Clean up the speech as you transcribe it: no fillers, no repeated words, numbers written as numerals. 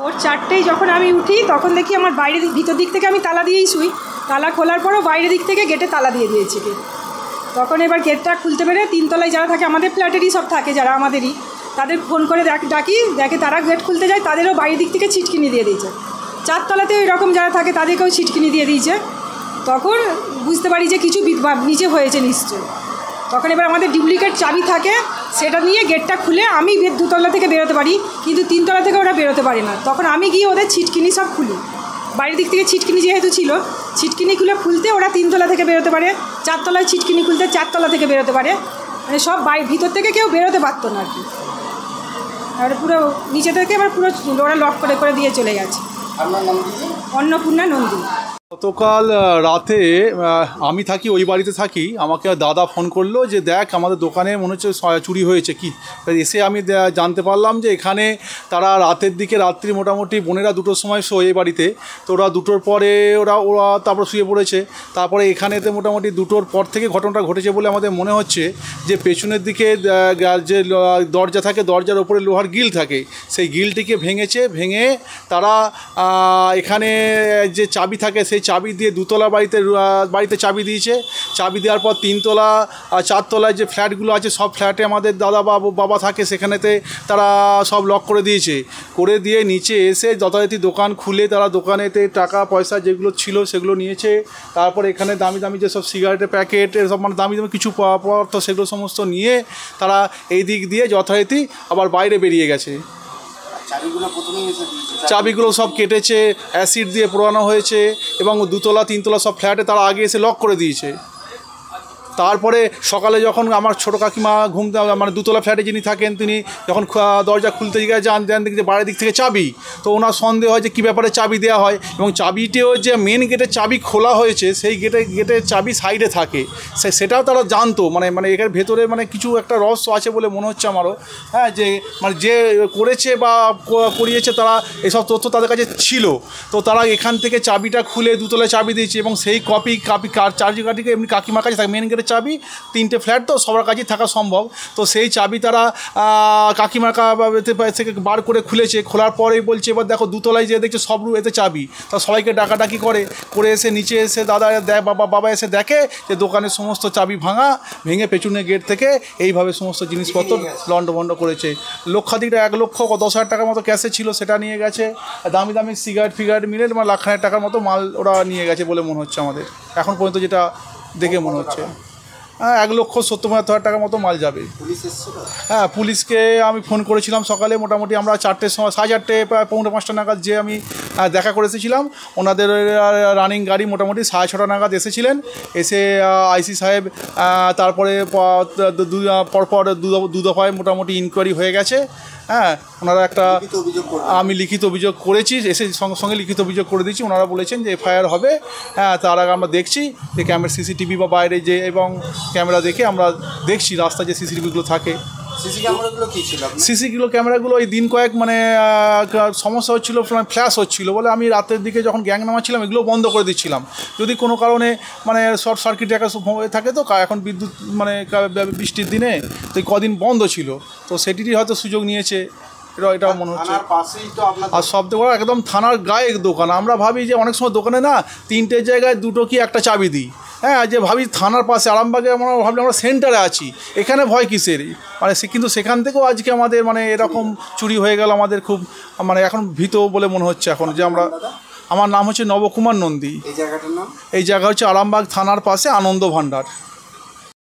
ভোর 4টেয় যখন আমি উঠি তখন দেখি আমার বাইরের ভিতর দিক থেকে আমি তালা দিয়েই শুই, তালা খোলার পরও বাইরের দিক থেকে গেটে তালা দিয়ে দিয়েছে কে। তখন এবার গেটটা খুলতে পেরে 3তলায় যারা থাকে, আমাদের ফ্ল্যাটেরই সব থাকে যারা আমাদেরই, তাদের ফোন করে ডাকি, দেখে তারা গেট খুলতে যায়, তাদেরও বাইরের দিক থেকে ছিটকিনি দিয়ে দিয়েছে। 4তলাতে ওই রকম যারা থাকে তাদেরকেও ছিটকিনি দিয়ে দিয়েছে। তখন বুঝতে পারি যে কিছু নিচে হয়েছে নিশ্চয়। তখন এবার আমাদের ডুপ্লিকেট চাবি থাকে, সেটা নিয়ে গেটটা খুলে আমি 2তলা থেকে বেরোতে পারি, কিন্তু 3তলা থেকে ওরা বেরোতে পারে না। তখন আমি গিয়ে ওদের ছিটকিনি সব খুলি, বাইরের দিক থেকে ছিটকিনি যেহেতু ছিল, ছিটকিনি খুলে খুলতে ওরা 3তলা থেকে বেরোতে পারে, 4তলায় ছিটকিনি খুলতে 4তলা থেকে বেরোতে পারে, মানে সব ভিতর থেকে কেউ বেরোতে পারতো না আর কি। আর পুরো নিচে থেকে এবার পুরো ওরা লক করে দিয়ে চলে গেছে। অন্নপূর্ণা নন্দী। গতকাল রাতে আমি থাকি ওই বাড়িতে থাকি, আমাকে দাদা ফোন করলো যে দেখ আমাদের দোকানে মনে হচ্ছে চুরি হয়েছে কি। এসে আমি জানতে পারলাম যে এখানে তারা রাতের দিকে, রাত্রি মোটামুটি বোনেরা 2টোর সময় শোয় এই বাড়িতে, তো ওরা 2টোর পরে ওরা তারপর শুয়ে পড়েছে। তারপরে এখানেতে মোটামুটি 2টোর পর থেকে ঘটনাটা ঘটেছে বলে আমাদের মনে হচ্ছে। যে পেছনের দিকে যে দরজা থাকে, দরজার ওপরে লোহার গিল থাকে, সেই গিলটিকে ভেঙে তারা এখানে যে চাবি থাকে সেই চাবি দিয়ে 2তলা বাড়িতে চাবি দিয়েছে। চাবি দেওয়ার পর 3তলা 4তলায় যে ফ্ল্যাটগুলো আছে সব ফ্ল্যাটে আমাদের দাদা বাবা থাকে, সেখানেতে তারা সব লক করে দিয়ে নিচে এসে যথারীতি দোকান খুলে তারা দোকানেতে টাকা পয়সা যেগুলো ছিল সেগুলো নিয়েছে। তারপর এখানে দামি দামি যেসব সিগারেটের প্যাকেট, এসব মানে দামি কিছু পদার্থ সেগুলো সমস্ত নিয়ে তারা এই দিক দিয়ে যথারীতি আবার বাইরে বেরিয়ে গেছে। চাবিগুলো সব কেটেছে, অ্যাসিড দিয়ে পোড়ানো হয়েছে এবং 2তলা 3তলা সব ফ্ল্যাটে তারা আগে এসে লক করে দিয়েছে। তারপরে সকালে যখন আমার ছোটো কাকিমা মানে 2তলা ফ্ল্যাটে যিনি থাকেন, তিনি যখন দরজা খুলতে গিয়ে যান দেখি যে বাইরের দিক থেকে চাবি, তো ওনার সন্দেহ হয় যে কী ব্যাপারে চাবি দেওয়া হয়, এবং চাবিটিও যে মেন গেটের চাবি খোলা হয়েছে সেই গেটের চাবি সাইডে থাকে, সেটাও তারা জানতো। মানে এখানে ভেতরে মানে কিছু একটা রহস্য আছে বলে মনে হচ্ছে আমারও। হ্যাঁ, যে মানে যে করেছে বা করিয়েছে তারা এসব তথ্য তাদের কাছে ছিল, তো তারা এখান থেকে চাবিটা খুলে 2তলায় চাবি দিয়েছে এবং সেই কপি চার্জিকাটিকে এমনি কাকিমার কাছে থাকে। মেন গেটের চাবি 3টে ফ্ল্যাট তো সবার কাছেই থাকা সম্ভব, তো সেই চাবি তারা কাকিমার থেকে বার করে খুলেছে। খোলার পরেই বলছে এবার দেখো 2তলায় যে দেখছে সব রুম এতে চাবি, তা সবাইকে ডাকাডাকি করে এসে নিচে এসে দাদা বাবা এসে দেখে যে দোকানের সমস্ত চাবি ভেঙে পেছনের গেট থেকে এইভাবে সমস্ত জিনিসপত্র লন্ডভন্ড করেছে। লক্ষাধিক 1,10,000 টাকার মতো ক্যাশে ছিল, সেটা নিয়ে গেছে। দামি দামি সিগারেট মিলে মানে লাখখানেক টাকার মতো মাল ওরা নিয়ে গেছে বলে মনে হচ্ছে আমাদের এখন পর্যন্ত, যেটা দেখে মনে হচ্ছে। 1,70,000 টাকার মতো মাল যাবে। হ্যাঁ, পুলিশকে আমি ফোন করেছিলাম সকালে, মোটামুটি আমরা 4টের সময় 4:30 প্রায় 4:45 নাগাদ যে আমি দেখা করেছিলাম। ওনাদের রানিং গাড়ি মোটামুটি 6:30 নাগাদ এসেছিলেন। এসে আইসি সাহেব তারপরে পরপর দু দফায় মোটামুটি ইনকোয়ারি হয়ে গেছে। হ্যাঁ ওনারা একটা লিখিত অভিযোগ করবেন। আমি লিখিত অভিযোগ করেছি, এসে সঙ্গে সঙ্গে লিখিত অভিযোগ করে দিয়েছি। ওনারা বলেছেন যে এফআইআর হবে। হ্যাঁ তার আগে আমরা দেখছি যে ক্যামেরা সিসিটিভি বা বাইরে যে এবং ক্যামেরা দেখে আমরা দেখছি রাস্তায় যে সিসিটিভিগুলো থাকে। সিসি ক্যামেরাগুলো কি ছিল আপনার? সিসিগুলো ক্যামেরাগুলো ওই দিন কয়েক মানে সমস্যা হচ্ছিলো, ফ্ল্যাশ হচ্ছিলো বলে আমি রাতের দিকে যখন গ্যাং নামাচ্ছিলাম এগুলো বন্ধ করে দিচ্ছিলাম। যদি কোনো কারণে মানে শর্ট সার্কিট একটা হয়ে থাকে তো এখন বিদ্যুৎ মানে বৃষ্টির দিনে তো কদিন বন্ধ ছিল, তো সেটিরই হয়তো সুযোগ নিয়েছে এটা মনে হচ্ছে। থানার পাশেই তো আপনার আর সব থেকে বড় একদম থানার গায়ে দোকান। আমরা ভাবি যে অনেক সময় দোকানে না 3টে জায়গায় 2টো কি একটা চাবি দিই, হ্যাঁ যে ভাবি থানার পাশে আরামবাগে আমরা ভাবলি আমরা সেন্টারে আছি, এখানে ভয় কিসের মানে কিন্তু সেখান থেকেও আজকে আমাদের মানে এরকম চুরি হয়ে গেল। আমাদের খুব মানে এখন ভীত বলে মনে হচ্ছে এখন যে আমরা। আমার নাম হচ্ছে নবকুমার নন্দী। এই জায়গাটার নাম? এই জায়গা হচ্ছে আরামবাগ থানার পাশে আনন্দ ভাণ্ডার।